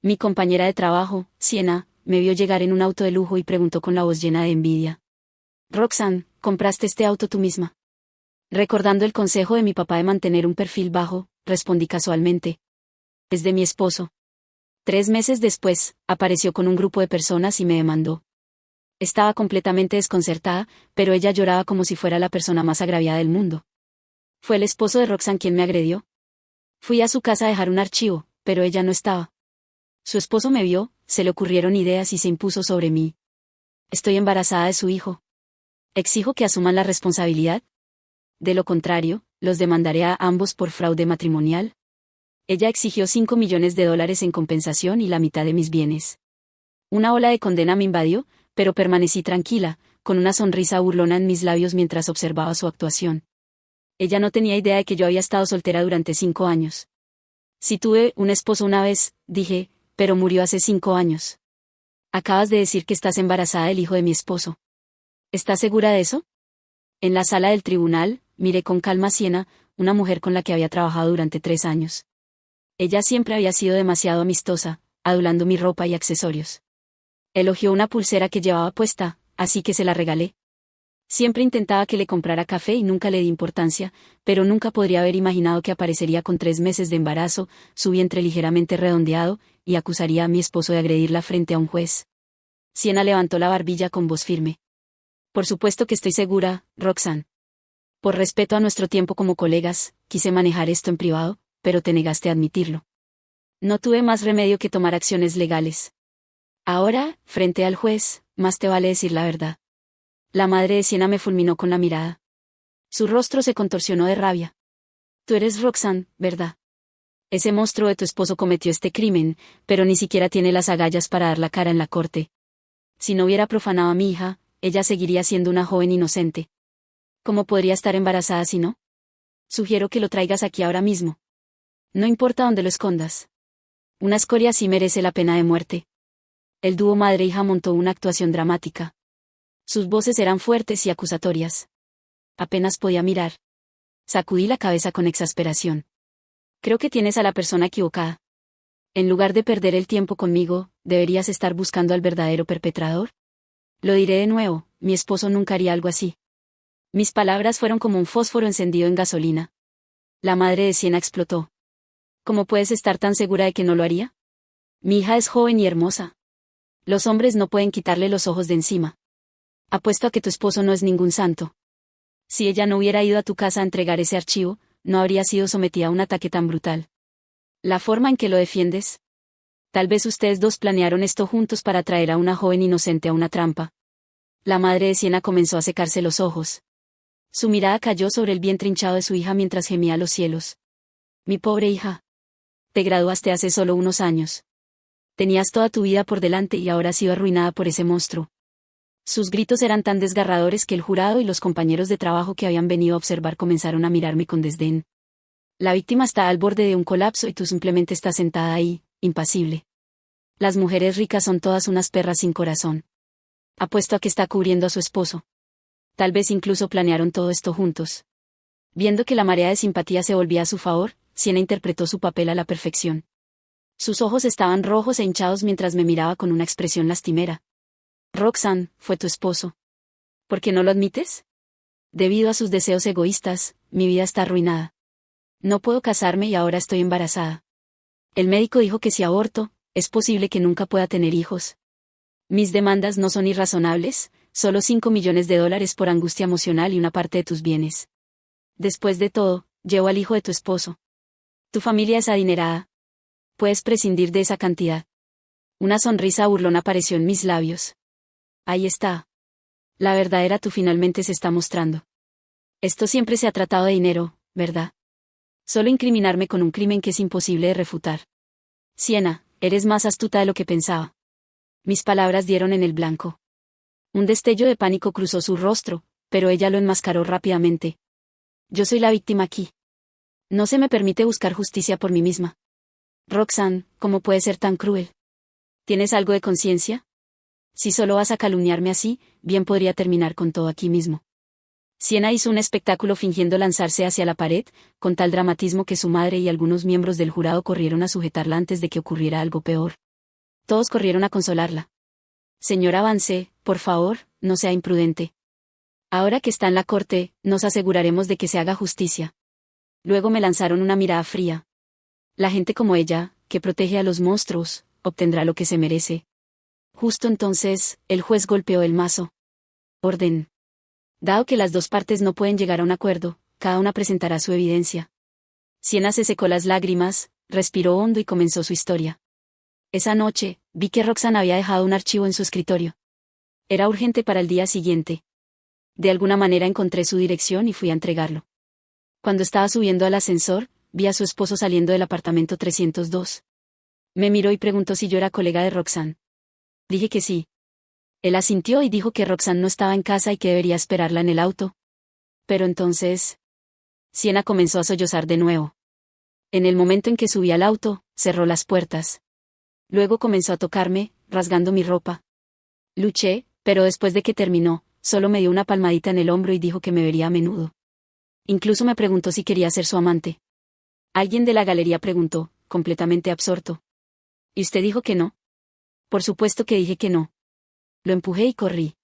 Mi compañera de trabajo, Siena, me vio llegar en un auto de lujo y preguntó con la voz llena de envidia. Roxanne, ¿compraste este auto tú misma? Recordando el consejo de mi papá de mantener un perfil bajo, respondí casualmente. Es de mi esposo. 3 meses después, apareció con un grupo de personas y me demandó. Estaba completamente desconcertada, pero ella lloraba como si fuera la persona más agraviada del mundo. Fue el esposo de Roxanne quien me agredió. Fui a su casa a dejar un archivo, pero ella no estaba. Su esposo me vio, se le ocurrieron ideas y se impuso sobre mí. Estoy embarazada de su hijo. ¿Exijo que asuman la responsabilidad? De lo contrario, los demandaré a ambos por fraude matrimonial. Ella exigió $5 millones en compensación y la mitad de mis bienes. Una ola de condena me invadió, pero permanecí tranquila, con una sonrisa burlona en mis labios mientras observaba su actuación. Ella no tenía idea de que yo había estado soltera durante 5 años. Sí tuve un esposo una vez, dije, pero murió hace 5 años. Acabas de decir que estás embarazada del hijo de mi esposo. ¿Estás segura de eso? En la sala del tribunal, miré con calma a Siena, una mujer con la que había trabajado durante 3 años. Ella siempre había sido demasiado amistosa, adulando mi ropa y accesorios. Elogió una pulsera que llevaba puesta, así que se la regalé. Siempre intentaba que le comprara café y nunca le di importancia, pero nunca podría haber imaginado que aparecería con 3 meses de embarazo, su vientre ligeramente redondeado, y acusaría a mi esposo de agredirla frente a un juez. Siena levantó la barbilla con voz firme. Por supuesto que estoy segura, Roxanne. Por respeto a nuestro tiempo como colegas, quise manejar esto en privado, pero te negaste a admitirlo. No tuve más remedio que tomar acciones legales. Ahora, frente al juez, más te vale decir la verdad. La madre de Siena me fulminó con la mirada. Su rostro se contorsionó de rabia. Tú eres Roxanne, ¿verdad? Ese monstruo de tu esposo cometió este crimen, pero ni siquiera tiene las agallas para dar la cara en la corte. Si no hubiera profanado a mi hija, ella seguiría siendo una joven inocente. ¿Cómo podría estar embarazada si no? Sugiero que lo traigas aquí ahora mismo. No importa dónde lo escondas. Una escoria sí merece la pena de muerte. El dúo madre-hija montó una actuación dramática. Sus voces eran fuertes y acusatorias. Apenas podía mirar. Sacudí la cabeza con exasperación. Creo que tienes a la persona equivocada. En lugar de perder el tiempo conmigo, ¿deberías estar buscando al verdadero perpetrador? Lo diré de nuevo, mi esposo nunca haría algo así. Mis palabras fueron como un fósforo encendido en gasolina. La madre de Siena explotó. ¿Cómo puedes estar tan segura de que no lo haría? Mi hija es joven y hermosa. Los hombres no pueden quitarle los ojos de encima. Apuesto a que tu esposo no es ningún santo. Si ella no hubiera ido a tu casa a entregar ese archivo, no habría sido sometida a un ataque tan brutal. La forma en que lo defiendes. Tal vez ustedes dos planearon esto juntos para traer a una joven inocente a una trampa. La madre de Siena comenzó a secarse los ojos. Su mirada cayó sobre el vientre hinchado de su hija mientras gemía a los cielos. Mi pobre hija. Te graduaste hace solo unos años. Tenías toda tu vida por delante y ahora has sido arruinada por ese monstruo. Sus gritos eran tan desgarradores que el jurado y los compañeros de trabajo que habían venido a observar comenzaron a mirarme con desdén. La víctima está al borde de un colapso y tú simplemente estás sentada ahí, impasible. Las mujeres ricas son todas unas perras sin corazón. Apuesto a que está cubriendo a su esposo. Tal vez incluso planearon todo esto juntos. Viendo que la marea de simpatía se volvía a su favor, Siena interpretó su papel a la perfección. Sus ojos estaban rojos e hinchados mientras me miraba con una expresión lastimera. Roxanne, fue tu esposo. ¿Por qué no lo admites? Debido a sus deseos egoístas, mi vida está arruinada. No puedo casarme y ahora estoy embarazada. El médico dijo que si aborto, es posible que nunca pueda tener hijos. Mis demandas no son irrazonables, solo $5 millones por angustia emocional y una parte de tus bienes. Después de todo, llevo al hijo de tu esposo. Tu familia es adinerada. Puedes prescindir de esa cantidad. Una sonrisa burlona apareció en mis labios. Ahí está. La verdadera tú finalmente se está mostrando. Esto siempre se ha tratado de dinero, ¿verdad? Solo incriminarme con un crimen que es imposible de refutar. Siena, eres más astuta de lo que pensaba. Mis palabras dieron en el blanco. Un destello de pánico cruzó su rostro, pero ella lo enmascaró rápidamente. Yo soy la víctima aquí. No se me permite buscar justicia por mí misma. Roxanne, ¿cómo puedes ser tan cruel? ¿Tienes algo de conciencia? Si solo vas a calumniarme así, bien podría terminar con todo aquí mismo. Siena hizo un espectáculo fingiendo lanzarse hacia la pared, con tal dramatismo que su madre y algunos miembros del jurado corrieron a sujetarla antes de que ocurriera algo peor. Todos corrieron a consolarla. Señora Vance, por favor, no sea imprudente. Ahora que está en la corte, nos aseguraremos de que se haga justicia. Luego me lanzaron una mirada fría. La gente como ella, que protege a los monstruos, obtendrá lo que se merece. Justo entonces, el juez golpeó el mazo. Orden. Dado que las dos partes no pueden llegar a un acuerdo, cada una presentará su evidencia. Siena se secó las lágrimas, respiró hondo y comenzó su historia. Esa noche, vi que Roxanne había dejado un archivo en su escritorio. Era urgente para el día siguiente. De alguna manera encontré su dirección y fui a entregarlo. Cuando estaba subiendo al ascensor, vi a su esposo saliendo del apartamento 302. Me miró y preguntó si yo era colega de Roxanne. Dije que sí. Él asintió y dijo que Roxanne no estaba en casa y que debería esperarla en el auto. Pero entonces... Siena comenzó a sollozar de nuevo. En el momento en que subí al auto, cerró las puertas. Luego comenzó a tocarme, rasgando mi ropa. Luché, pero después de que terminó, solo me dio una palmadita en el hombro y dijo que me vería a menudo. Incluso me preguntó si quería ser su amante. Alguien de la galería preguntó, completamente absorto. ¿Y usted dijo que no? Por supuesto que dije que no. Lo empujé y corrí.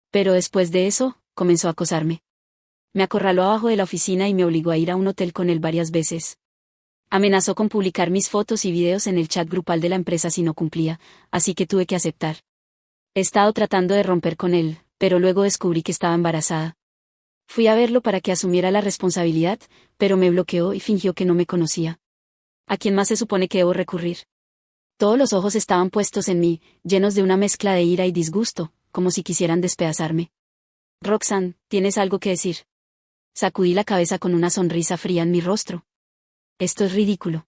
Pero después de eso, comenzó a acosarme. Me acorraló abajo de la oficina y me obligó a ir a un hotel con él varias veces. Amenazó con publicar mis fotos y videos en el chat grupal de la empresa si no cumplía, así que tuve que aceptar. He estado tratando de romper con él, pero luego descubrí que estaba embarazada. Fui a verlo para que asumiera la responsabilidad, pero me bloqueó y fingió que no me conocía. ¿A quién más se supone que debo recurrir? Todos los ojos estaban puestos en mí, llenos de una mezcla de ira y disgusto, como si quisieran despedazarme. Roxanne, ¿tienes algo que decir? Sacudí la cabeza con una sonrisa fría en mi rostro. Esto es ridículo.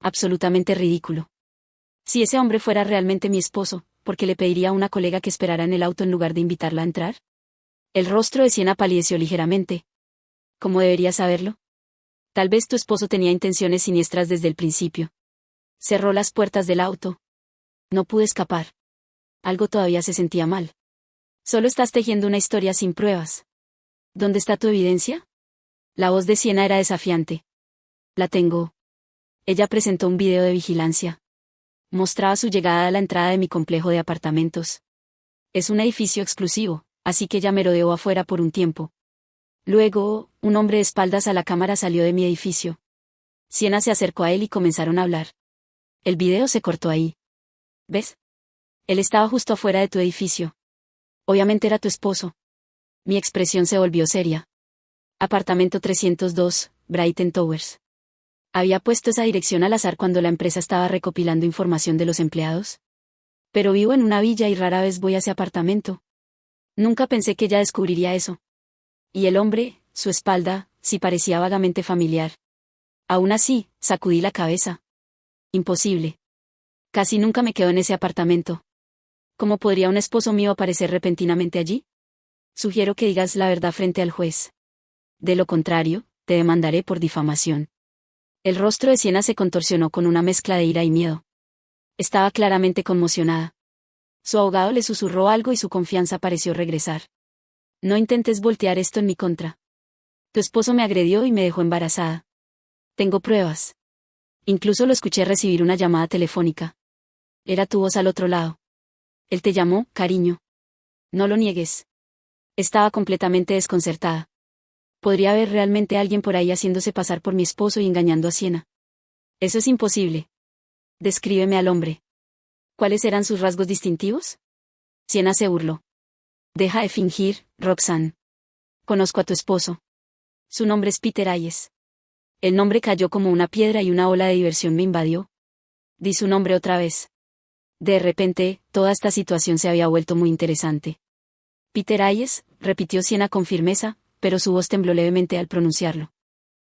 Absolutamente ridículo. Si ese hombre fuera realmente mi esposo, ¿por qué le pediría a una colega que esperara en el auto en lugar de invitarla a entrar? El rostro de Siena palideció ligeramente. ¿Cómo debería saberlo? Tal vez tu esposo tenía intenciones siniestras desde el principio. Cerró las puertas del auto. No pude escapar. Algo todavía se sentía mal. Solo estás tejiendo una historia sin pruebas. ¿Dónde está tu evidencia? La voz de Siena era desafiante. La tengo. Ella presentó un video de vigilancia. Mostraba su llegada a la entrada de mi complejo de apartamentos. Es un edificio exclusivo, así que ella merodeó afuera por un tiempo. Luego, un hombre de espaldas a la cámara salió de mi edificio. Siena se acercó a él y comenzaron a hablar. El video se cortó ahí. ¿Ves? Él estaba justo afuera de tu edificio. Obviamente era tu esposo. Mi expresión se volvió seria. Apartamento 302, Brighton Towers. ¿Había puesto esa dirección al azar cuando la empresa estaba recopilando información de los empleados? Pero vivo en una villa y rara vez voy a ese apartamento. Nunca pensé que ella descubriría eso. Y el hombre, su espalda, sí parecía vagamente familiar. Aún así, sacudí la cabeza. Imposible. Casi nunca me quedo en ese apartamento. ¿Cómo podría un esposo mío aparecer repentinamente allí? Sugiero que digas la verdad frente al juez. De lo contrario, te demandaré por difamación. El rostro de Siena se contorsionó con una mezcla de ira y miedo. Estaba claramente conmocionada. Su abogado le susurró algo y su confianza pareció regresar. No intentes voltear esto en mi contra. Tu esposo me agredió y me dejó embarazada. Tengo pruebas. Incluso lo escuché recibir una llamada telefónica. Era tu voz al otro lado. Él te llamó, cariño. No lo niegues. Estaba completamente desconcertada. ¿Podría haber realmente alguien por ahí haciéndose pasar por mi esposo y engañando a Siena? Eso es imposible. Descríbeme al hombre. ¿Cuáles eran sus rasgos distintivos? Siena se burló. Deja de fingir, Roxanne. Conozco a tu esposo. Su nombre es Peter Hayes. El nombre cayó como una piedra y una ola de diversión me invadió. Di su nombre otra vez. De repente, toda esta situación se había vuelto muy interesante. Peter Hayes, repitió Siena con firmeza, pero su voz tembló levemente al pronunciarlo.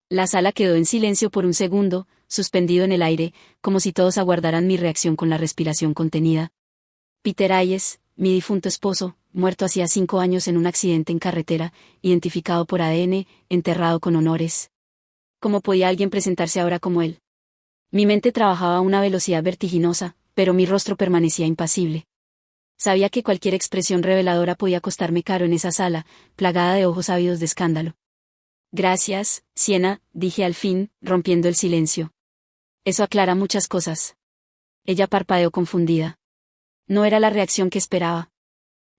La sala quedó en silencio por un segundo, suspendido en el aire, como si todos aguardaran mi reacción con la respiración contenida. Peter Hayes, mi difunto esposo, muerto hacía 5 años en un accidente en carretera, identificado por ADN, enterrado con honores. ¿Cómo podía alguien presentarse ahora como él? Mi mente trabajaba a una velocidad vertiginosa, pero mi rostro permanecía impasible. Sabía que cualquier expresión reveladora podía costarme caro en esa sala, plagada de ojos ávidos de escándalo. Gracias, Siena, dije al fin, rompiendo el silencio. Eso aclara muchas cosas. Ella parpadeó confundida. No era la reacción que esperaba.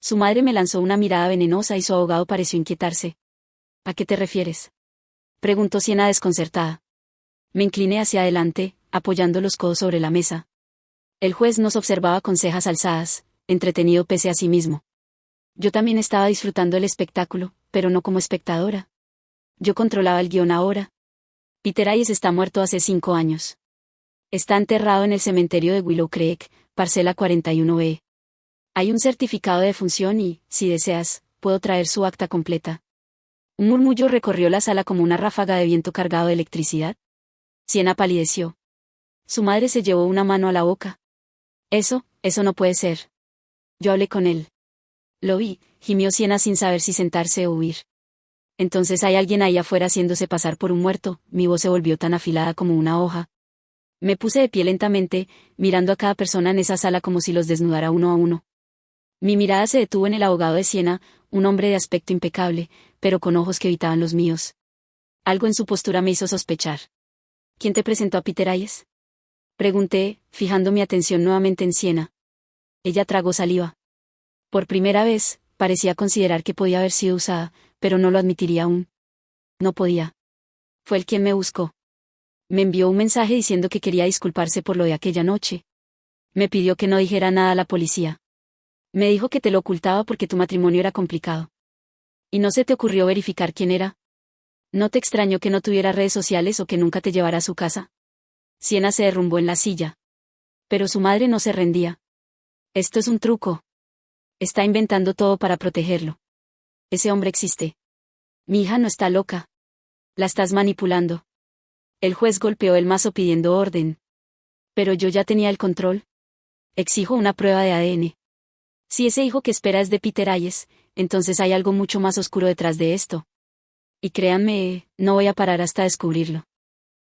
Su madre me lanzó una mirada venenosa y su abogado pareció inquietarse. ¿A qué te refieres?, preguntó Siena desconcertada. Me incliné hacia adelante, apoyando los codos sobre la mesa. El juez nos observaba con cejas alzadas, entretenido pese a sí mismo. Yo también estaba disfrutando el espectáculo, pero no como espectadora. Yo controlaba el guión ahora. Peter Hayes está muerto hace 5 años. Está enterrado en el cementerio de Willow Creek, parcela 41B. Hay un certificado de defunción y, si deseas, puedo traer su acta completa. Un murmullo recorrió la sala como una ráfaga de viento cargado de electricidad. Siena palideció. Su madre se llevó una mano a la boca. Eso no puede ser. Yo hablé con él. Lo vi, gimió Siena sin saber si sentarse o huir. Entonces hay alguien ahí afuera haciéndose pasar por un muerto, mi voz se volvió tan afilada como una hoja. Me puse de pie lentamente, mirando a cada persona en esa sala como si los desnudara uno a uno. Mi mirada se detuvo en el abogado de Siena, un hombre de aspecto impecable, pero con ojos que evitaban los míos. Algo en su postura me hizo sospechar. ¿Quién te presentó a Peter Hayes?, pregunté, fijando mi atención nuevamente en Siena. Ella tragó saliva. Por primera vez, parecía considerar que podía haber sido usada, pero no lo admitiría aún. No podía. Fue él quien me buscó. Me envió un mensaje diciendo que quería disculparse por lo de aquella noche. Me pidió que no dijera nada a la policía. Me dijo que te lo ocultaba porque tu matrimonio era complicado. ¿Y no se te ocurrió verificar quién era? ¿No te extrañó que no tuviera redes sociales o que nunca te llevara a su casa? Siena se derrumbó en la silla. Pero su madre no se rendía. Esto es un truco. Está inventando todo para protegerlo. Ese hombre existe. Mi hija no está loca. La estás manipulando. El juez golpeó el mazo pidiendo orden. Pero yo ya tenía el control. Exijo una prueba de ADN. Si ese hijo que espera es de Peter Hayes, entonces hay algo mucho más oscuro detrás de esto. Y créanme, no voy a parar hasta descubrirlo.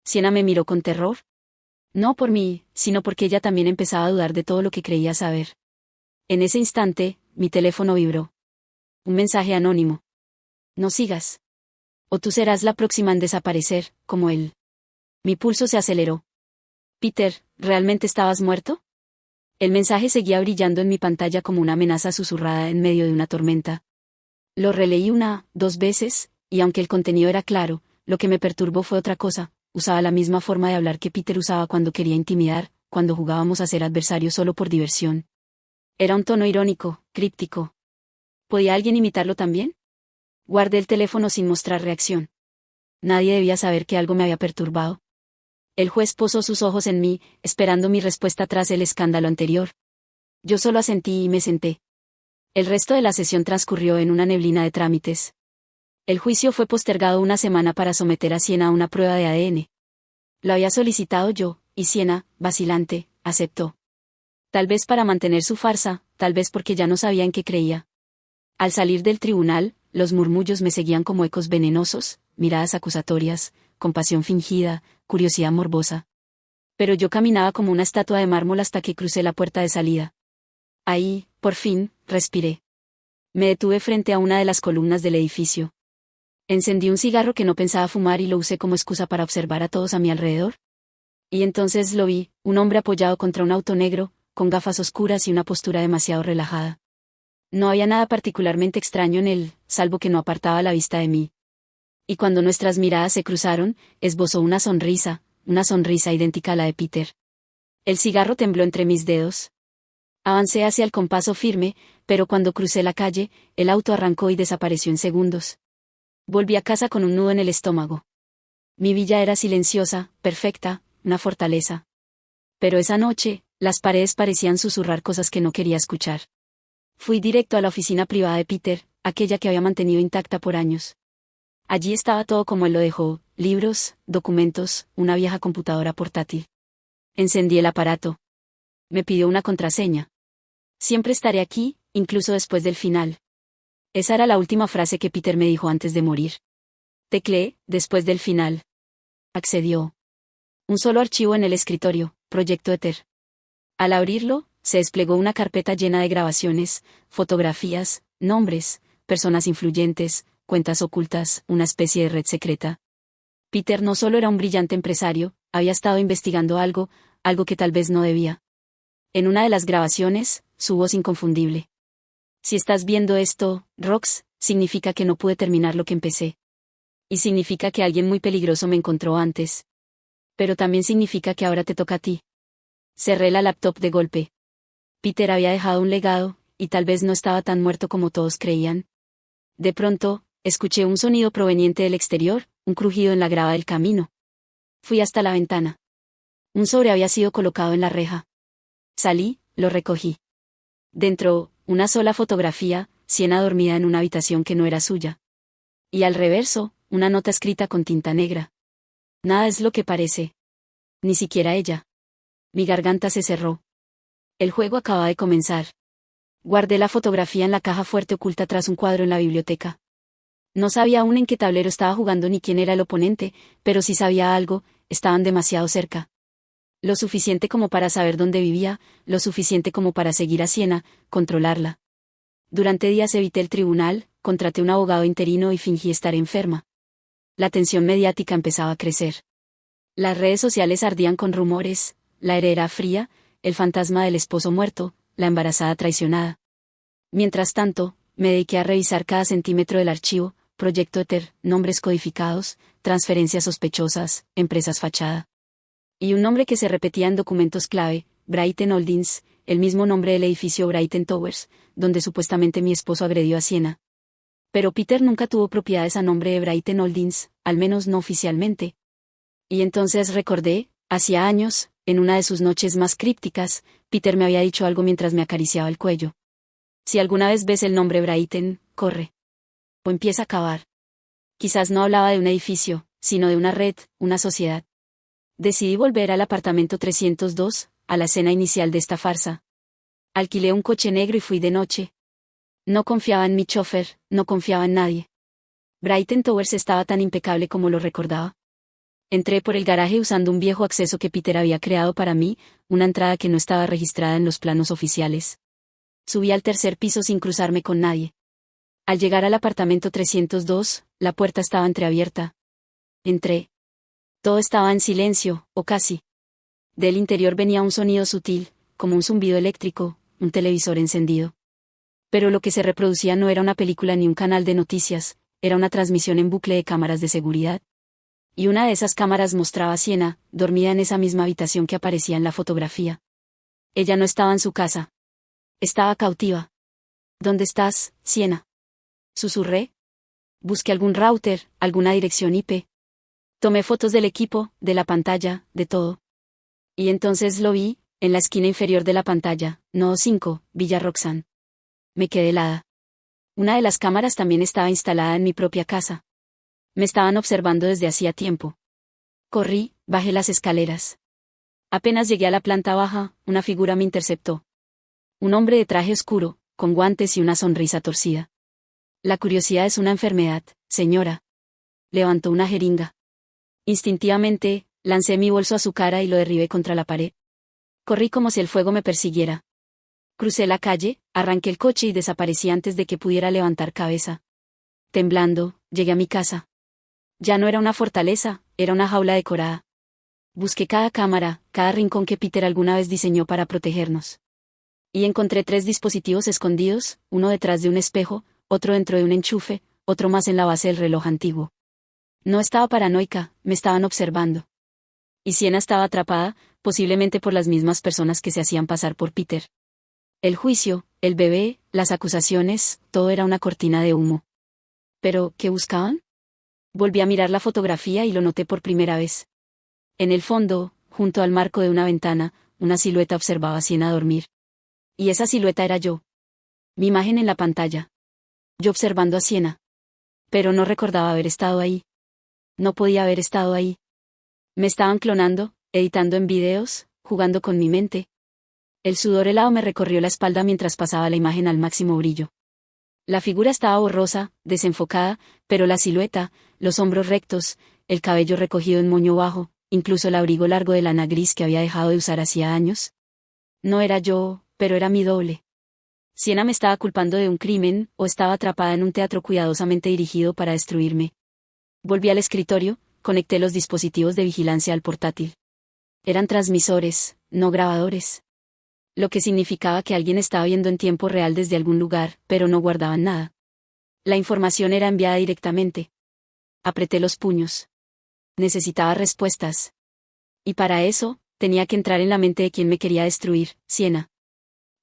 Siena me miró con terror. No por mí, sino porque ella también empezaba a dudar de todo lo que creía saber. En ese instante, mi teléfono vibró. Un mensaje anónimo. No sigas. O tú serás la próxima en desaparecer, como él. Mi pulso se aceleró. Peter, ¿realmente estabas muerto? El mensaje seguía brillando en mi pantalla como una amenaza susurrada en medio de una tormenta. Lo releí 2 veces, y aunque el contenido era claro, lo que me perturbó fue otra cosa. Usaba la misma forma de hablar que Peter usaba cuando quería intimidar, cuando jugábamos a ser adversarios solo por diversión. Era un tono irónico, críptico. ¿Podía alguien imitarlo también? Guardé el teléfono sin mostrar reacción. Nadie debía saber que algo me había perturbado. El juez posó sus ojos en mí, esperando mi respuesta tras el escándalo anterior. Yo solo asentí y me senté. El resto de la sesión transcurrió en una neblina de trámites. El juicio fue postergado una semana para someter a Siena a una prueba de ADN. Lo había solicitado yo, y Siena, vacilante, aceptó. Tal vez para mantener su farsa, tal vez porque ya no sabía en qué creía. Al salir del tribunal, los murmullos me seguían como ecos venenosos, miradas acusatorias, compasión fingida, curiosidad morbosa. Pero yo caminaba como una estatua de mármol hasta que crucé la puerta de salida. Ahí, por fin, respiré. Me detuve frente a una de las columnas del edificio. Encendí un cigarro que no pensaba fumar y lo usé como excusa para observar a todos a mi alrededor. Y entonces lo vi, un hombre apoyado contra un auto negro, con gafas oscuras y una postura demasiado relajada. No había nada particularmente extraño en él, salvo que no apartaba la vista de mí. Y cuando nuestras miradas se cruzaron, esbozó una sonrisa idéntica a la de Peter. El cigarro tembló entre mis dedos. Avancé hacia el compaso firme, pero cuando crucé la calle, el auto arrancó y desapareció en segundos. Volví a casa con un nudo en el estómago. Mi villa era silenciosa, perfecta, una fortaleza. Pero esa noche, las paredes parecían susurrar cosas que no quería escuchar. Fui directo a la oficina privada de Peter, aquella que había mantenido intacta por años. Allí estaba todo como él lo dejó, libros, documentos, una vieja computadora portátil. Encendí el aparato. Me pidió una contraseña. Siempre estaré aquí, incluso después del final. Esa era la última frase que Peter me dijo antes de morir. Tecleé, después del final. Accedió. Un solo archivo en el escritorio, Proyecto Ether. Al abrirlo, se desplegó una carpeta llena de grabaciones, fotografías, nombres, personas influyentes, cuentas ocultas, una especie de red secreta. Peter no solo era un brillante empresario, había estado investigando algo que tal vez no debía. En una de las grabaciones, su voz inconfundible. Si estás viendo esto, Rox, significa que no pude terminar lo que empecé. Y significa que alguien muy peligroso me encontró antes. Pero también significa que ahora te toca a ti. Cerré la laptop de golpe. Peter había dejado un legado, y tal vez no estaba tan muerto como todos creían. De pronto, escuché un sonido proveniente del exterior, un crujido en la grava del camino. Fui hasta la ventana. Un sobre había sido colocado en la reja. Salí, lo recogí. Dentro, una sola fotografía, Sienna dormida en una habitación que no era suya. Y al reverso, una nota escrita con tinta negra. Nada es lo que parece. Ni siquiera ella. Mi garganta se cerró. El juego acaba de comenzar. Guardé la fotografía en la caja fuerte oculta tras un cuadro en la biblioteca. No sabía aún en qué tablero estaba jugando ni quién era el oponente, pero si sabía algo, estaban demasiado cerca. Lo suficiente como para saber dónde vivía, lo suficiente como para seguir a Sienna, controlarla. Durante días evité el tribunal, contraté un abogado interino y fingí estar enferma. La tensión mediática empezaba a crecer. Las redes sociales ardían con rumores, la heredera fría, el fantasma del esposo muerto, la embarazada traicionada. Mientras tanto, me dediqué a revisar cada centímetro del archivo, proyecto Ether, nombres codificados, transferencias sospechosas, empresas fachada. Y un nombre que se repetía en documentos clave, Brighton Holdings, el mismo nombre del edificio Brighton Towers, donde supuestamente mi esposo agredió a Sienna. Pero Peter nunca tuvo propiedades a nombre de Brighton Holdings, al menos no oficialmente. Y entonces recordé, hacía años, en una de sus noches más crípticas, Peter me había dicho algo mientras me acariciaba el cuello. Si alguna vez ves el nombre Brighton, corre. O empieza a cavar. Quizás no hablaba de un edificio, sino de una red, una sociedad. Decidí volver al apartamento 302, a la escena inicial de esta farsa. Alquilé un coche negro y fui de noche. No confiaba en mi chofer, no confiaba en nadie. Brighton Towers estaba tan impecable como lo recordaba. Entré por el garaje usando un viejo acceso que Peter había creado para mí, una entrada que no estaba registrada en los planos oficiales. Subí al tercer piso sin cruzarme con nadie. Al llegar al apartamento 302, la puerta estaba entreabierta. Entré. Todo estaba en silencio, o casi. Del interior venía un sonido sutil, como un zumbido eléctrico, un televisor encendido. Pero lo que se reproducía no era una película ni un canal de noticias, era una transmisión en bucle de cámaras de seguridad. Y una de esas cámaras mostraba a Sienna, dormida en esa misma habitación que aparecía en la fotografía. Ella no estaba en su casa. Estaba cautiva. ¿Dónde estás, Sienna? Susurré. Busqué algún router, alguna dirección IP. Tomé fotos del equipo, de la pantalla, de todo. Y entonces lo vi, en la esquina inferior de la pantalla, Nodo 5, Villa Roxanne. Me quedé helada. Una de las cámaras también estaba instalada en mi propia casa. Me estaban observando desde hacía tiempo. Corrí, bajé las escaleras. Apenas llegué a la planta baja, una figura me interceptó. Un hombre de traje oscuro, con guantes y una sonrisa torcida. La curiosidad es una enfermedad, señora. Levantó una jeringa. Instintivamente, lancé mi bolso a su cara y lo derribé contra la pared. Corrí como si el fuego me persiguiera. Crucé la calle, arranqué el coche y desaparecí antes de que pudiera levantar cabeza. Temblando, llegué a mi casa. Ya no era una fortaleza, era una jaula decorada. Busqué cada cámara, cada rincón que Peter alguna vez diseñó para protegernos. Y encontré 3 dispositivos escondidos, uno detrás de un espejo, otro dentro de un enchufe, otro más en la base del reloj antiguo. No estaba paranoica, me estaban observando. Y Sienna estaba atrapada, posiblemente por las mismas personas que se hacían pasar por Peter. El juicio, el bebé, las acusaciones, todo era una cortina de humo. ¿Pero qué buscaban? Volví a mirar la fotografía y lo noté por primera vez. En el fondo, junto al marco de una ventana, una silueta observaba a Sienna dormir. Y esa silueta era yo. Mi imagen en la pantalla. Yo observando a Sienna. Pero no recordaba haber estado ahí. No podía haber estado ahí. Me estaban clonando, editando en videos, jugando con mi mente. El sudor helado me recorrió la espalda mientras pasaba la imagen al máximo brillo. La figura estaba borrosa, desenfocada, pero la silueta, los hombros rectos, el cabello recogido en moño bajo, incluso el abrigo largo de lana gris que había dejado de usar hacía años. No era yo, pero era mi doble. Sienna me estaba culpando de un crimen, o estaba atrapada en un teatro cuidadosamente dirigido para destruirme. Volví al escritorio, conecté los dispositivos de vigilancia al portátil. Eran transmisores, no grabadores. lo que significaba que alguien estaba viendo en tiempo real desde algún lugar, pero no guardaban nada. La información era enviada directamente. Apreté los puños. Necesitaba respuestas. Y para eso, tenía que entrar en la mente de quien me quería destruir, Sienna.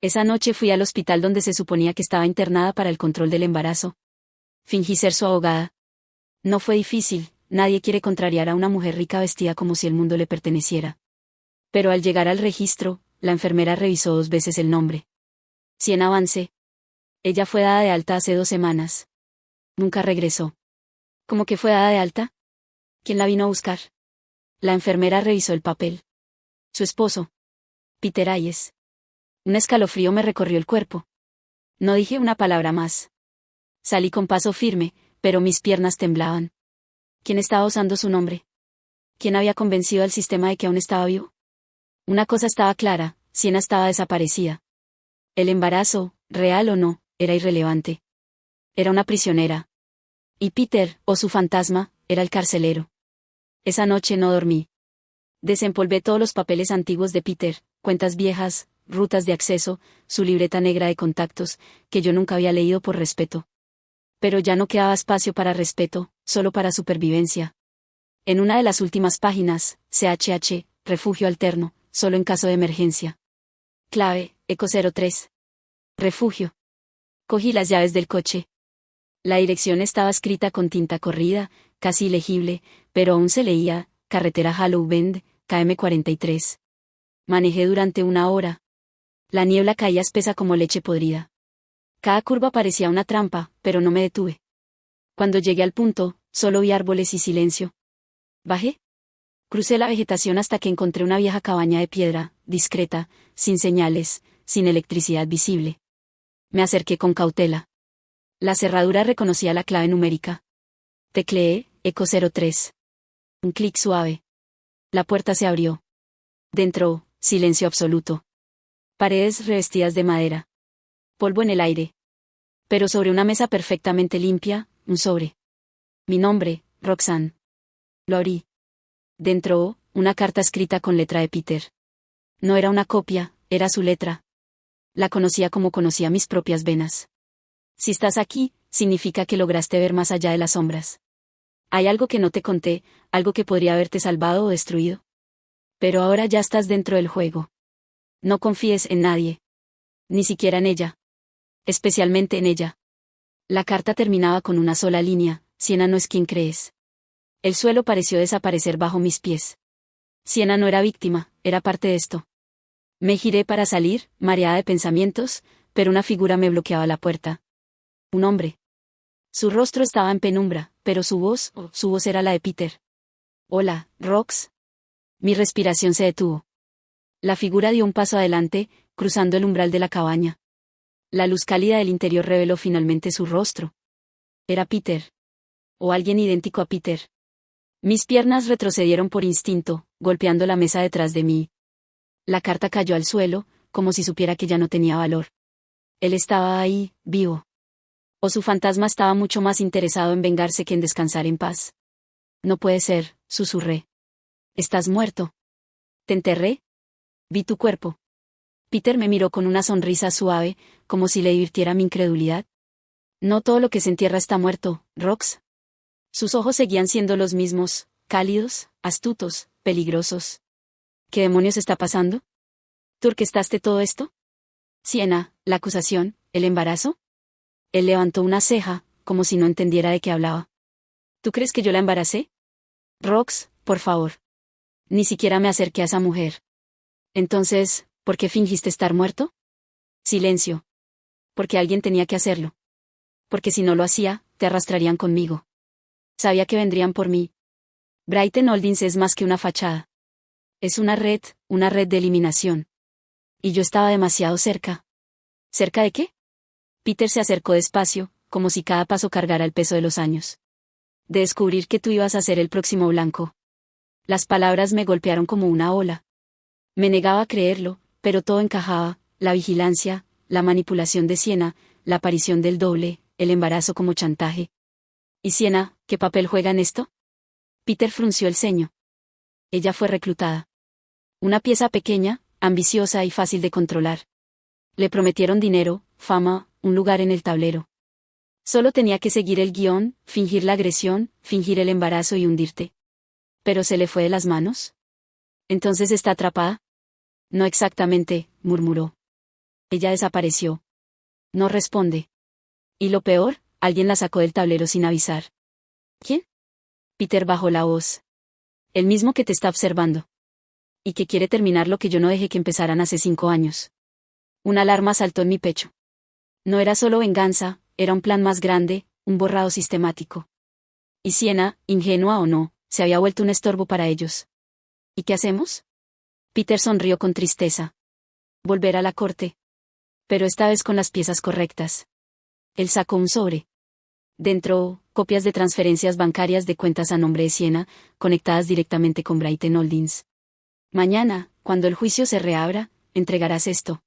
Esa noche fui al hospital donde se suponía que estaba internada para el control del embarazo. Fingí ser su abogada. No fue difícil, nadie quiere contrariar a una mujer rica vestida como si el mundo le perteneciera. Pero al llegar al registro, la enfermera revisó 2 veces el nombre. Sienna Vance. Ella fue dada de alta hace 2 semanas. Nunca regresó. ¿Cómo que fue dada de alta? ¿Quién la vino a buscar? La enfermera revisó el papel. Su esposo. Peter Hayes. Un escalofrío me recorrió el cuerpo. No dije una palabra más. Salí con paso firme, pero mis piernas temblaban. ¿Quién estaba usando su nombre? ¿Quién había convencido al sistema de que aún estaba vivo? Una cosa estaba clara, Sienna estaba desaparecida. El embarazo, real o no, era irrelevante. Era una prisionera. Y Peter, o su fantasma, era el carcelero. Esa noche no dormí. Desempolvé todos los papeles antiguos de Peter, cuentas viejas, rutas de acceso, su libreta negra de contactos, que yo nunca había leído por respeto. Pero ya no quedaba espacio para respeto, solo para supervivencia. En una de las últimas páginas, CHH, refugio alterno, solo en caso de emergencia. Clave, ECO 03. Refugio. Cogí las llaves del coche. La dirección estaba escrita con tinta corrida, casi ilegible, pero aún se leía, carretera Hollow Bend, KM 43. Manejé durante 1 hora. La niebla caía espesa como leche podrida. Cada curva parecía una trampa, pero no me detuve. Cuando llegué al punto, solo vi árboles y silencio. Bajé. Crucé la vegetación hasta que encontré una vieja cabaña de piedra, discreta, sin señales, sin electricidad visible. Me acerqué con cautela. La cerradura reconocía la clave numérica. Tecleé, ECO 03. Un clic suave. La puerta se abrió. Dentro, silencio absoluto. Paredes revestidas de madera. Polvo en el aire. Pero sobre una mesa perfectamente limpia, un sobre. Mi nombre, Roxanne. Lo abrí. Dentro, una carta escrita con letra de Peter. No era una copia, era su letra. La conocía como conocía mis propias venas. Si estás aquí, significa que lograste ver más allá de las sombras. Hay algo que no te conté, algo que podría haberte salvado o destruido. Pero ahora ya estás dentro del juego. No confíes en nadie. Ni siquiera en ella. Especialmente en ella. La carta terminaba con una sola línea: Sienna no es quien crees. El suelo pareció desaparecer bajo mis pies. Sienna no era víctima, era parte de esto. Me giré para salir, mareada de pensamientos, pero una figura me bloqueaba la puerta. Un hombre. Su rostro estaba en penumbra, pero su voz era la de Peter. Hola, Rox. Mi respiración se detuvo. La figura dio un paso adelante, cruzando el umbral de la cabaña. La luz cálida del interior reveló finalmente su rostro. Era Peter. O alguien idéntico a Peter. Mis piernas retrocedieron por instinto, golpeando la mesa detrás de mí. La carta cayó al suelo, como si supiera que ya no tenía valor. Él estaba ahí, vivo. O su fantasma estaba mucho más interesado en vengarse que en descansar en paz. No puede ser, susurré. Estás muerto. ¿Te enterré? Vi tu cuerpo. Peter me miró con una sonrisa suave, como si le divirtiera mi incredulidad. No todo lo que se entierra está muerto, Rox. Sus ojos seguían siendo los mismos, cálidos, astutos, peligrosos. ¿Qué demonios está pasando? ¿Tú orquestaste todo esto? Sienna, la acusación, el embarazo. Él levantó una ceja, como si no entendiera de qué hablaba. ¿Tú crees que yo la embaracé? Rox, por favor. Ni siquiera me acerqué a esa mujer. Entonces, ¿por qué fingiste estar muerto? Silencio. Porque alguien tenía que hacerlo. Porque si no lo hacía, te arrastrarían conmigo. Sabía que vendrían por mí. Brighton Holdings es más que una fachada. Es una red de eliminación. Y yo estaba demasiado cerca. ¿Cerca de qué? Peter se acercó despacio, como si cada paso cargara el peso de los años. De descubrir que tú ibas a ser el próximo blanco. Las palabras me golpearon como una ola. Me negaba a creerlo, pero todo encajaba: la vigilancia, la manipulación de Sienna, la aparición del doble, el embarazo como chantaje. ¿Y Sienna, qué papel juega en esto? Peter frunció el ceño. Ella fue reclutada. Una pieza pequeña, ambiciosa y fácil de controlar. Le prometieron dinero, fama, un lugar en el tablero. Solo tenía que seguir el guión, fingir la agresión, fingir el embarazo y hundirte. ¿Pero se le fue de las manos? ¿Entonces está atrapada? No exactamente, murmuró. Ella desapareció. No responde. Y lo peor, alguien la sacó del tablero sin avisar. ¿Quién? Peter bajó la voz. El mismo que te está observando. Y que quiere terminar lo que yo no dejé que empezaran hace 5 años. Una alarma saltó en mi pecho. No era solo venganza, era un plan más grande, un borrado sistemático. Y Sienna, ingenua o no, se había vuelto un estorbo para ellos. ¿Y qué hacemos? Peter sonrió con tristeza. Volver a la corte. Pero esta vez con las piezas correctas. Él sacó un sobre. Dentro, copias de transferencias bancarias de cuentas a nombre de Sienna, conectadas directamente con Brighton Holdings. Mañana, cuando el juicio se reabra, entregarás esto.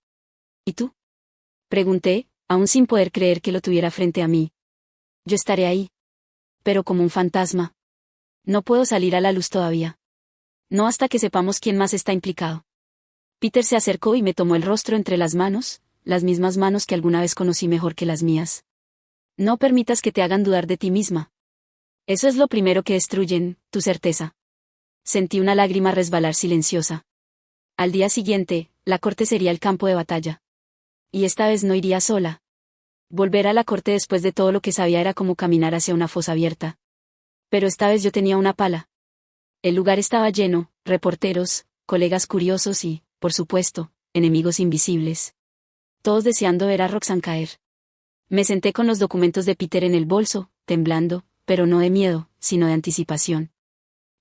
¿Y tú? Pregunté, aún sin poder creer que lo tuviera frente a mí. Yo estaré ahí. Pero como un fantasma. No puedo salir a la luz todavía. No hasta que sepamos quién más está implicado. Peter se acercó y me tomó el rostro entre las manos, las mismas manos que alguna vez conocí mejor que las mías. No permitas que te hagan dudar de ti misma. Eso es lo primero que destruyen, tu certeza. Sentí una lágrima resbalar silenciosa. Al día siguiente, la corte sería el campo de batalla. Y esta vez no iría sola. Volver a la corte después de todo lo que sabía era como caminar hacia una fosa abierta. Pero esta vez yo tenía una pala. El lugar estaba lleno, reporteros, colegas curiosos y, por supuesto, enemigos invisibles. Todos deseando ver a Roxanne caer. Me senté con los documentos de Peter en el bolso, temblando, pero no de miedo, sino de anticipación.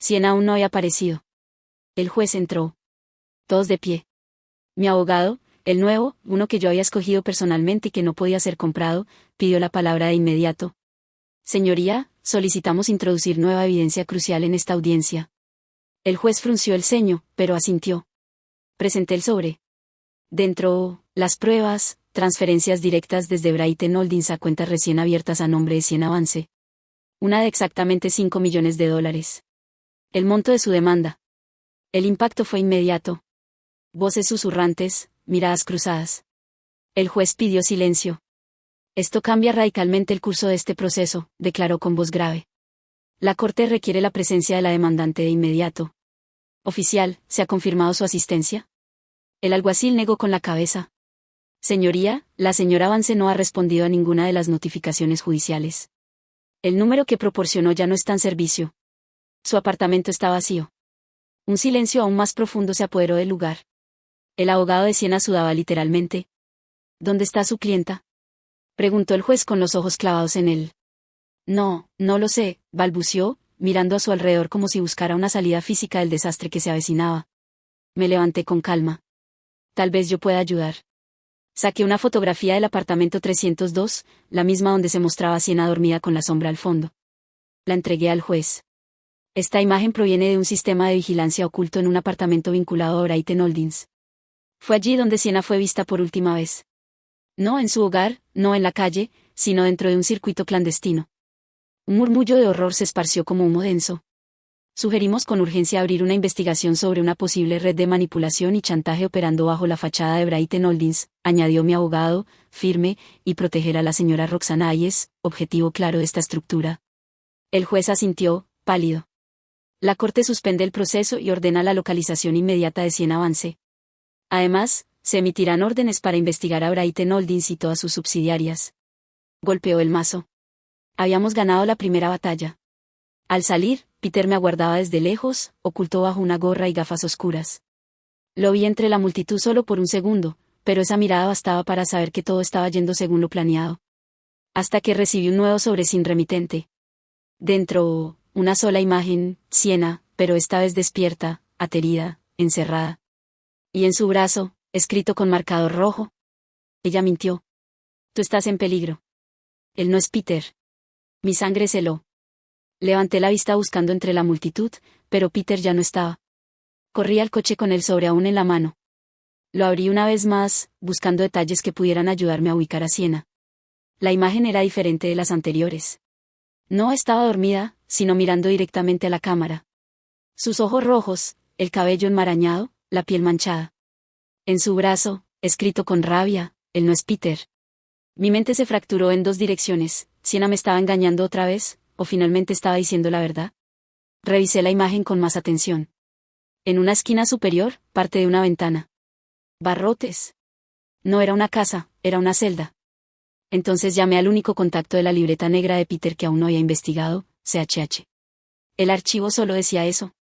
Sienna aún no había aparecido. El juez entró. Todos de pie. Mi abogado, el nuevo, uno que yo había escogido personalmente y que no podía ser comprado, pidió la palabra de inmediato. Señoría, solicitamos introducir nueva evidencia crucial en esta audiencia. El juez frunció el ceño, pero asintió. Presenté el sobre. Dentro, las pruebas, transferencias directas desde Brighton Holdings a cuentas recién abiertas a nombre de Sienna Vance. Una de exactamente $5 millones. El monto de su demanda. El impacto fue inmediato. Voces susurrantes, miradas cruzadas. El juez pidió silencio. Esto cambia radicalmente el curso de este proceso, declaró con voz grave. La corte requiere la presencia de la demandante de inmediato. Oficial, ¿se ha confirmado su asistencia? El alguacil negó con la cabeza. Señoría, la señora Vance no ha respondido a ninguna de las notificaciones judiciales. El número que proporcionó ya no está en servicio. Su apartamento está vacío. Un silencio aún más profundo se apoderó del lugar. El abogado de Sienna sudaba literalmente. ¿Dónde está su clienta?, preguntó el juez con los ojos clavados en él. No lo sé, balbuceó, mirando a su alrededor como si buscara una salida física del desastre que se avecinaba. Me levanté con calma. Tal vez yo pueda ayudar. Saqué una fotografía del apartamento 302, la misma donde se mostraba a Sienna dormida con la sombra al fondo. La entregué al juez. Esta imagen proviene de un sistema de vigilancia oculto en un apartamento vinculado a Brighton Holdings. Fue allí donde Sienna fue vista por última vez. No en su hogar, no en la calle, sino dentro de un circuito clandestino. Un murmullo de horror se esparció como humo denso. Sugerimos con urgencia abrir una investigación sobre una posible red de manipulación y chantaje operando bajo la fachada de Brighton Holdings, añadió mi abogado, firme, y proteger a la señora Roxanne Hayes, objetivo claro de esta estructura. El juez asintió, pálido. La corte suspende el proceso y ordena la localización inmediata de Sienna Vance. Además, se emitirán órdenes para investigar a Brighton Holdings y todas sus subsidiarias. Golpeó el mazo. Habíamos ganado la primera batalla. Al salir, Peter me aguardaba desde lejos, oculto bajo una gorra y gafas oscuras. Lo vi entre la multitud solo por un segundo, pero esa mirada bastaba para saber que todo estaba yendo según lo planeado. Hasta que recibí un nuevo sobre sin remitente. Dentro, una sola imagen, Sienna, pero esta vez despierta, aterida, encerrada. Y en su brazo, escrito con marcador rojo. Ella mintió. Tú estás en peligro. Él no es Peter. Mi sangre se heló. Levanté la vista buscando entre la multitud, pero Peter ya no estaba. Corrí al coche con el sobre aún en la mano. Lo abrí una vez más, buscando detalles que pudieran ayudarme a ubicar a Sienna. La imagen era diferente de las anteriores. No estaba dormida, sino mirando directamente a la cámara. Sus ojos rojos, el cabello enmarañado, la piel manchada. En su brazo, escrito con rabia, Él no es Peter. Mi mente se fracturó en dos direcciones. ¿Sienna me estaba engañando otra vez, o finalmente estaba diciendo la verdad? Revisé la imagen con más atención. En una esquina superior, parte de una ventana. Barrotes. No era una casa, era una celda. Entonces llamé al único contacto de la libreta negra de Peter que aún no había investigado, CHH. El archivo solo decía eso.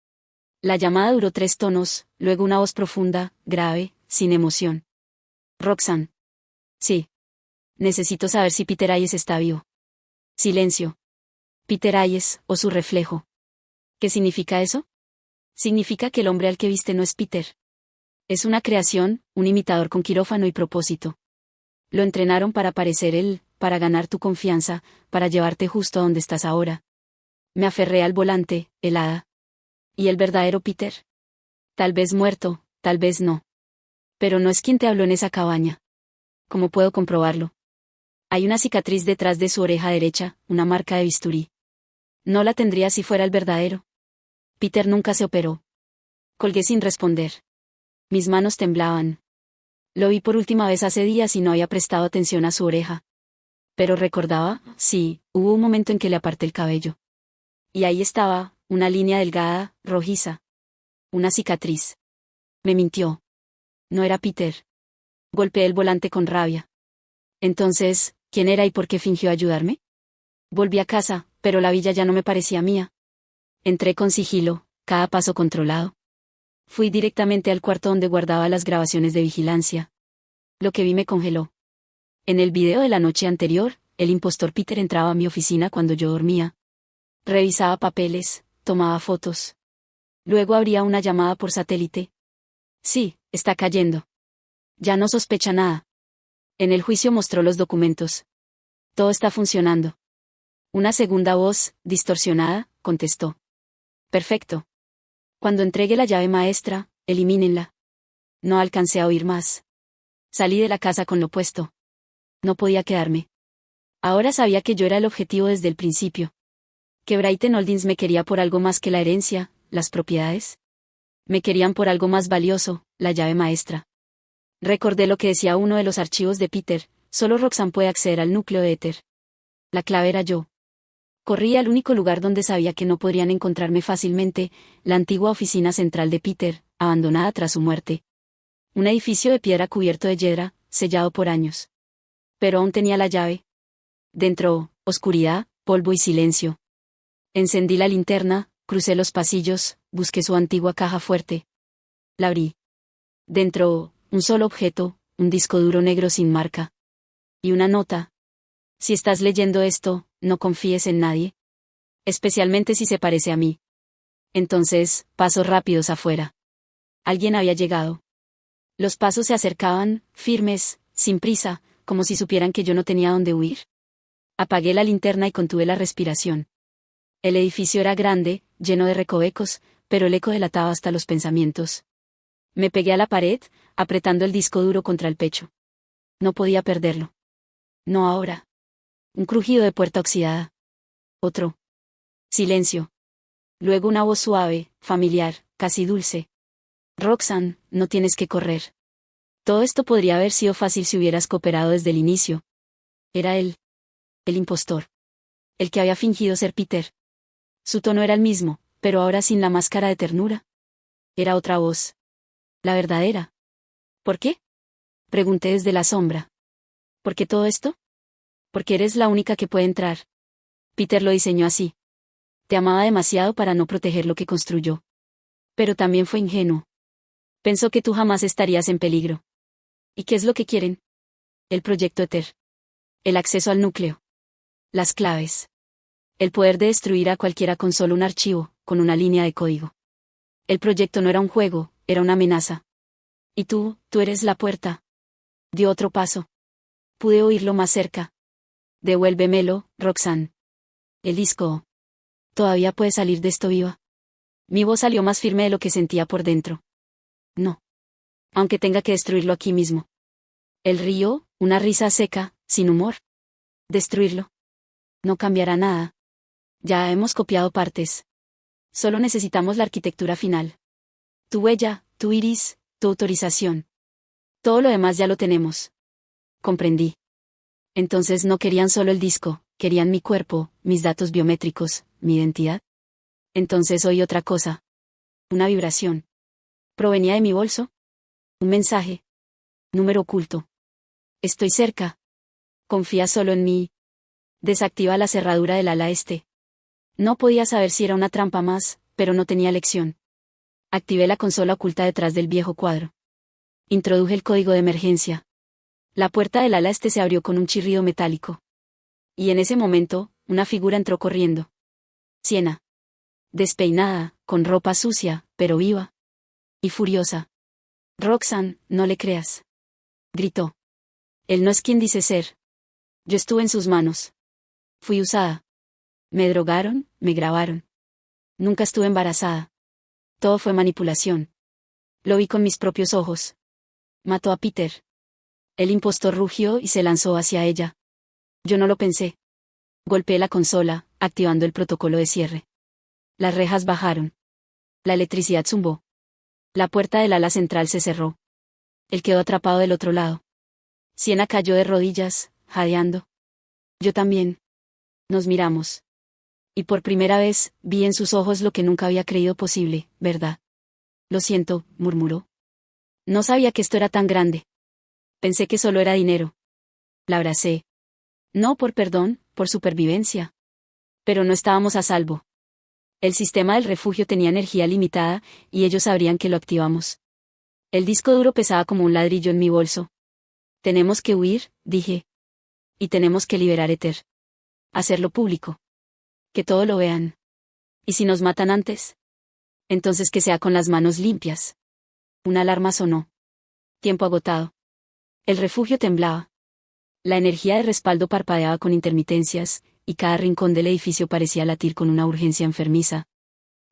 La llamada duró 3 tonos, luego una voz profunda, grave, sin emoción. Roxanne. Sí. Necesito saber si Peter Hayes está vivo. Silencio. Peter Hayes, o su reflejo. ¿Qué significa eso? Significa que el hombre al que viste no es Peter. Es una creación, un imitador con quirófano y propósito. Lo entrenaron para parecer él, para ganar tu confianza, para llevarte justo a donde estás ahora. Me aferré al volante, helada. ¿Y el verdadero Peter? Tal vez muerto, tal vez no. Pero no es quien te habló en esa cabaña. ¿Cómo puedo comprobarlo? Hay una cicatriz detrás de su oreja derecha, una marca de bisturí. No la tendría si fuera el verdadero. Peter nunca se operó. Colgué sin responder. Mis manos temblaban. Lo vi por última vez hace días y no había prestado atención a su oreja. Pero recordaba, sí, hubo un momento en que le aparté el cabello. Y ahí estaba, una línea delgada, rojiza. Una cicatriz. Me mintió. No era Peter. Golpeé el volante con rabia. Entonces, ¿quién era y por qué fingió ayudarme? Volví a casa, pero la villa ya no me parecía mía. Entré con sigilo, cada paso controlado. Fui directamente al cuarto donde guardaba las grabaciones de vigilancia. Lo que vi me congeló. En el video de la noche anterior, el impostor Peter entraba a mi oficina cuando yo dormía. Revisaba papeles, tomaba fotos. Luego abría una llamada por satélite. Sí, está cayendo. Ya no sospecha nada. En el juicio mostró los documentos. Todo está funcionando. Una segunda voz, distorsionada, contestó. Perfecto. Cuando entregue la llave maestra, elimínenla. No alcancé a oír más. Salí de la casa con lo puesto. No podía quedarme. Ahora sabía que yo era el objetivo desde el principio. Que Brighton Holdings me quería por algo más que la herencia, las propiedades. Me querían por algo más valioso, la llave maestra. Recordé lo que decía uno de los archivos de Peter, solo Roxanne puede acceder al núcleo de éter. La clave era yo. Corrí al único lugar donde sabía que no podrían encontrarme fácilmente, la antigua oficina central de Peter, abandonada tras su muerte. Un edificio de piedra cubierto de yedra, sellado por años. Pero aún tenía la llave. Dentro, oscuridad, polvo y silencio. Encendí la linterna, crucé los pasillos, busqué su antigua caja fuerte. La abrí. Dentro, un solo objeto, un disco duro negro sin marca. Y una nota. Si estás leyendo esto, no confíes en nadie. Especialmente si se parece a mí. Entonces, pasos rápidos afuera. Alguien había llegado. Los pasos se acercaban, firmes, sin prisa, como si supieran que yo no tenía dónde huir. Apagué la linterna y contuve la respiración. El edificio era grande, lleno de recovecos, pero el eco delataba hasta los pensamientos. Me pegué a la pared, apretando el disco duro contra el pecho. No podía perderlo. No ahora. Un crujido de puerta oxidada. Otro. Silencio. Luego una voz suave, familiar, casi dulce. Roxanne, no tienes que correr. Todo esto podría haber sido fácil si hubieras cooperado desde el inicio. Era él. El impostor. El que había fingido ser Peter. Su tono era el mismo, pero ahora sin la máscara de ternura. Era otra voz. La verdadera. ¿Por qué? Pregunté desde la sombra. ¿Por qué todo esto? Porque eres la única que puede entrar. Peter lo diseñó así. Te amaba demasiado para no proteger lo que construyó. Pero también fue ingenuo. Pensó que tú jamás estarías en peligro. ¿Y qué es lo que quieren? El proyecto éter. El acceso al núcleo. Las claves. El poder de destruir a cualquiera con solo un archivo, con una línea de código. El proyecto no era un juego, era una amenaza. Y tú eres la puerta. Dio otro paso. Pude oírlo más cerca. Devuélvemelo, Roxanne. El disco. Todavía puedes salir de esto viva. Mi voz salió más firme de lo que sentía por dentro. No. Aunque tenga que destruirlo aquí mismo. El río, una risa seca, sin humor. Destruirlo. No cambiará nada. Ya hemos copiado partes. Solo necesitamos la arquitectura final. Tu huella, tu iris, tu autorización. Todo lo demás ya lo tenemos. Comprendí. Entonces no querían solo el disco, querían mi cuerpo, mis datos biométricos, mi identidad. Entonces oí otra cosa. Una vibración. ¿Provenía de mi bolso? Un mensaje. Número oculto. Estoy cerca. Confía solo en mí. Desactiva la cerradura del ala este. No podía saber si era una trampa más, pero no tenía elección. Activé la consola oculta detrás del viejo cuadro. Introduje el código de emergencia. La puerta del ala este se abrió con un chirrido metálico. Y en ese momento, una figura entró corriendo. Siena. Despeinada, con ropa sucia, pero viva. Y furiosa. Roxanne, no le creas. Gritó. Él no es quien dice ser. Yo estuve en sus manos. Fui usada. Me drogaron, me grabaron. Nunca estuve embarazada. Todo fue manipulación. Lo vi con mis propios ojos. Mató a Peter. El impostor rugió y se lanzó hacia ella. Yo no lo pensé. Golpeé la consola, activando el protocolo de cierre. Las rejas bajaron. La electricidad zumbó. La puerta del ala central se cerró. Él quedó atrapado del otro lado. Siena cayó de rodillas, jadeando. Yo también. Nos miramos. Y por primera vez, vi en sus ojos lo que nunca había creído posible, ¿verdad? Lo siento, murmuró. No sabía que esto era tan grande. Pensé que solo era dinero. La abracé. No por perdón, por supervivencia. Pero no estábamos a salvo. El sistema del refugio tenía energía limitada, y ellos sabrían que lo activamos. El disco duro pesaba como un ladrillo en mi bolso. Tenemos que huir, dije. Y tenemos que liberar Éter. Hacerlo público. Que todo lo vean. ¿Y si nos matan antes? Entonces que sea con las manos limpias. Una alarma sonó. Tiempo agotado. El refugio temblaba. La energía de respaldo parpadeaba con intermitencias, y cada rincón del edificio parecía latir con una urgencia enfermiza.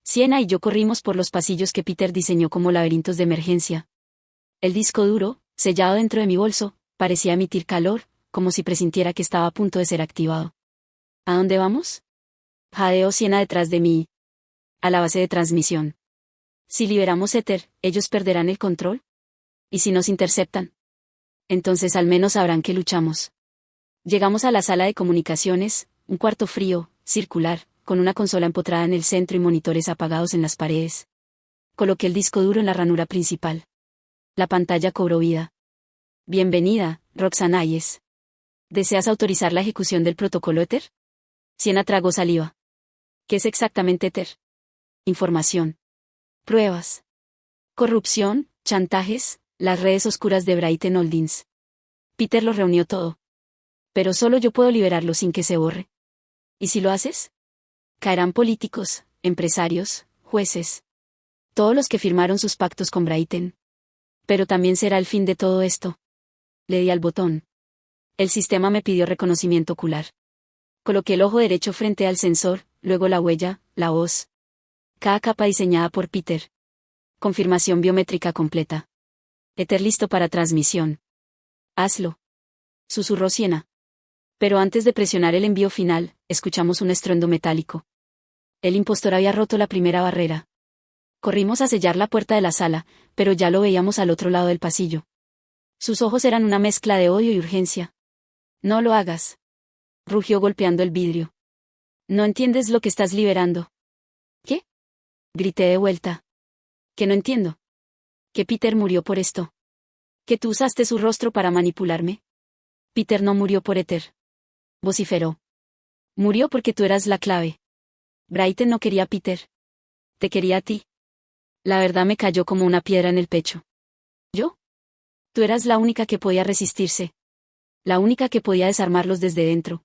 Siena y yo corrimos por los pasillos que Peter diseñó como laberintos de emergencia. El disco duro, sellado dentro de mi bolso, parecía emitir calor, como si presintiera que estaba a punto de ser activado. ¿A dónde vamos? Jadeó Siena detrás de mí. A la base de transmisión. Si liberamos Éter, ¿ellos perderán el control? ¿Y si nos interceptan? Entonces al menos sabrán que luchamos. Llegamos a la sala de comunicaciones, un cuarto frío, circular, con una consola empotrada en el centro y monitores apagados en las paredes. Coloqué el disco duro en la ranura principal. La pantalla cobró vida. Bienvenida, Roxanne Hayes. ¿Deseas autorizar la ejecución del protocolo Éter? Siena tragó saliva. ¿Qué es exactamente Éter? Información. Pruebas. Corrupción, chantajes, las redes oscuras de Brighton Holdings. Peter lo reunió todo. Pero solo yo puedo liberarlo sin que se borre. ¿Y si lo haces? Caerán políticos, empresarios, jueces. Todos los que firmaron sus pactos con Brighton. Pero también será el fin de todo esto. Le di al botón. El sistema me pidió reconocimiento ocular. Coloqué el ojo derecho frente al sensor, luego la huella, la voz. Cada capa diseñada por Peter. Confirmación biométrica completa. Éter listo para transmisión. Hazlo. Susurró Siena. Pero antes de presionar el envío final, escuchamos un estruendo metálico. El impostor había roto la primera barrera. Corrimos a sellar la puerta de la sala, pero ya lo veíamos al otro lado del pasillo. Sus ojos eran una mezcla de odio y urgencia. No lo hagas. Rugió golpeando el vidrio. No entiendes lo que estás liberando. ¿Qué? Grité de vuelta. Que no entiendo. Que Peter murió por esto. Que tú usaste su rostro para manipularme. Peter no murió por Éter. Vociferó. Murió porque tú eras la clave. Brighton no quería a Peter. Te quería a ti. La verdad me cayó como una piedra en el pecho. ¿Yo? Tú eras la única que podía resistirse. La única que podía desarmarlos desde dentro.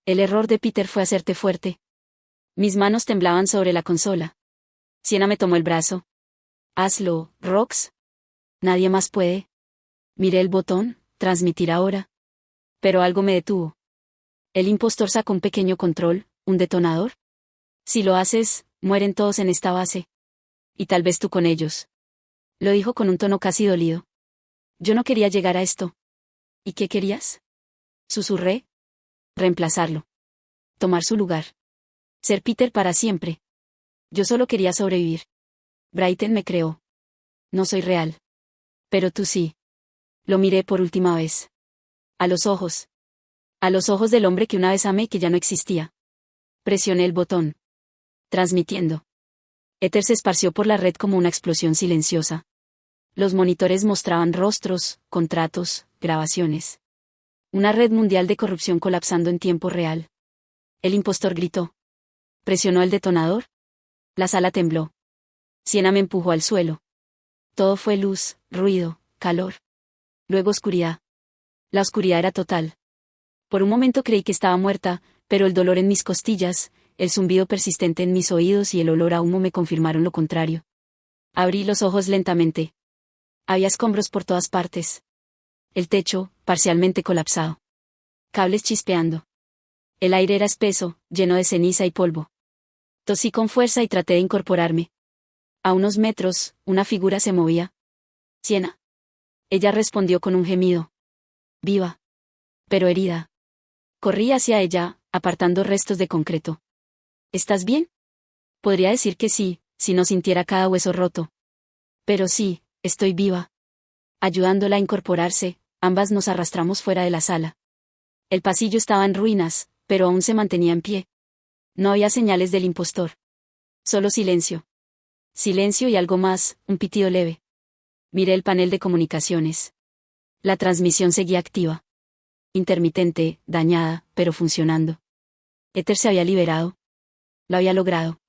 El error de Peter fue hacerte fuerte. Mis manos temblaban sobre la consola. Siena me tomó el brazo. Hazlo, Rox. Nadie más puede. Miré el botón, transmitir ahora. Pero algo me detuvo. El impostor sacó un pequeño control, un detonador. Si lo haces, mueren todos en esta base. Y tal vez tú con ellos. Lo dijo con un tono casi dolido. Yo no quería llegar a esto. ¿Y qué querías? Susurré. Reemplazarlo. Tomar su lugar. Ser Peter para siempre. Yo solo quería sobrevivir. Brighton me creó. No soy real. Pero tú sí. Lo miré por última vez. A los ojos. A los ojos del hombre que una vez amé y que ya no existía. Presioné el botón. Transmitiendo. Éter se esparció por la red como una explosión silenciosa. Los monitores mostraban rostros, contratos, grabaciones. Una red mundial de corrupción colapsando en tiempo real. El impostor gritó. Presionó el detonador. La sala tembló. Siena me empujó al suelo. Todo fue luz, ruido, calor. Luego oscuridad. La oscuridad era total. Por un momento creí que estaba muerta, pero el dolor en mis costillas, el zumbido persistente en mis oídos y el olor a humo me confirmaron lo contrario. Abrí los ojos lentamente. Había escombros por todas partes. El techo, parcialmente colapsado. Cables chispeando. El aire era espeso, lleno de ceniza y polvo. Tosí con fuerza y traté de incorporarme. A unos metros, una figura se movía. Siena. Ella respondió con un gemido. Viva. Pero herida. Corrí hacia ella, apartando restos de concreto. ¿Estás bien? Podría decir que sí, si no sintiera cada hueso roto. Pero sí, estoy viva. Ayudándola a incorporarse, ambas nos arrastramos fuera de la sala. El pasillo estaba en ruinas, pero aún se mantenía en pie. No había señales del impostor. Solo silencio. Silencio y algo más, un pitido leve. Miré el panel de comunicaciones. La transmisión seguía activa. Intermitente, dañada, pero funcionando. Éter se había liberado. Lo había logrado.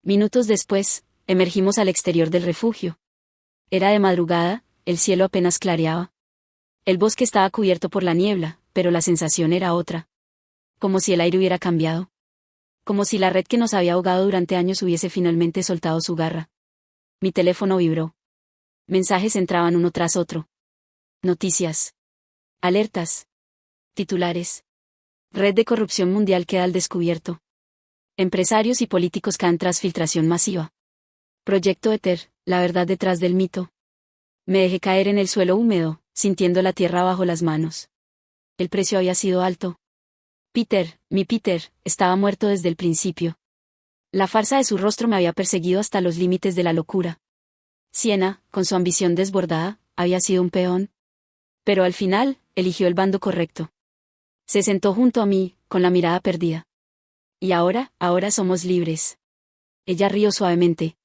Minutos después, emergimos al exterior del refugio. Era de madrugada, el cielo apenas clareaba. El bosque estaba cubierto por la niebla, pero la sensación era otra. Como si el aire hubiera cambiado. Como si la red que nos había ahogado durante años hubiese finalmente soltado su garra. Mi teléfono vibró. Mensajes entraban uno tras otro. Noticias. Alertas. Titulares. Red de corrupción mundial queda al descubierto. Empresarios y políticos caen tras filtración masiva. Proyecto Éter, la verdad detrás del mito. Me dejé caer en el suelo húmedo, sintiendo la tierra bajo las manos. El precio había sido alto. Peter, mi Peter, estaba muerto desde el principio. La farsa de su rostro me había perseguido hasta los límites de la locura. Siena, con su ambición desbordada, había sido un peón. Pero al final, eligió el bando correcto. Se sentó junto a mí, con la mirada perdida. Y ahora somos libres. Ella rió suavemente.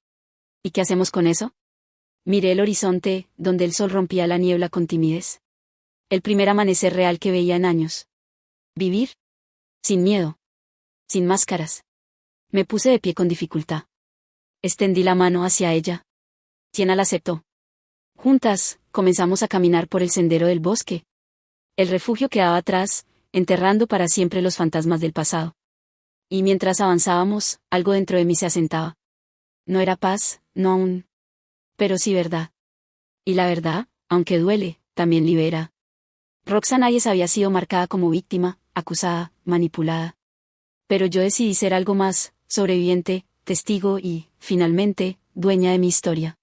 ¿Y qué hacemos con eso? Miré el horizonte, donde el sol rompía la niebla con timidez. El primer amanecer real que veía en años. Vivir. Sin miedo. Sin máscaras. Me puse de pie con dificultad. Extendí la mano hacia ella. Siena la aceptó. Juntas, comenzamos a caminar por el sendero del bosque. El refugio quedaba atrás, enterrando para siempre los fantasmas del pasado. Y mientras avanzábamos, algo dentro de mí se asentaba. No era paz, no aún. Pero sí verdad. Y la verdad, aunque duele, también libera. Roxanne Hayes había sido marcada como víctima, acusada, manipulada. Pero yo decidí ser algo más, sobreviviente, testigo y, finalmente, dueña de mi historia.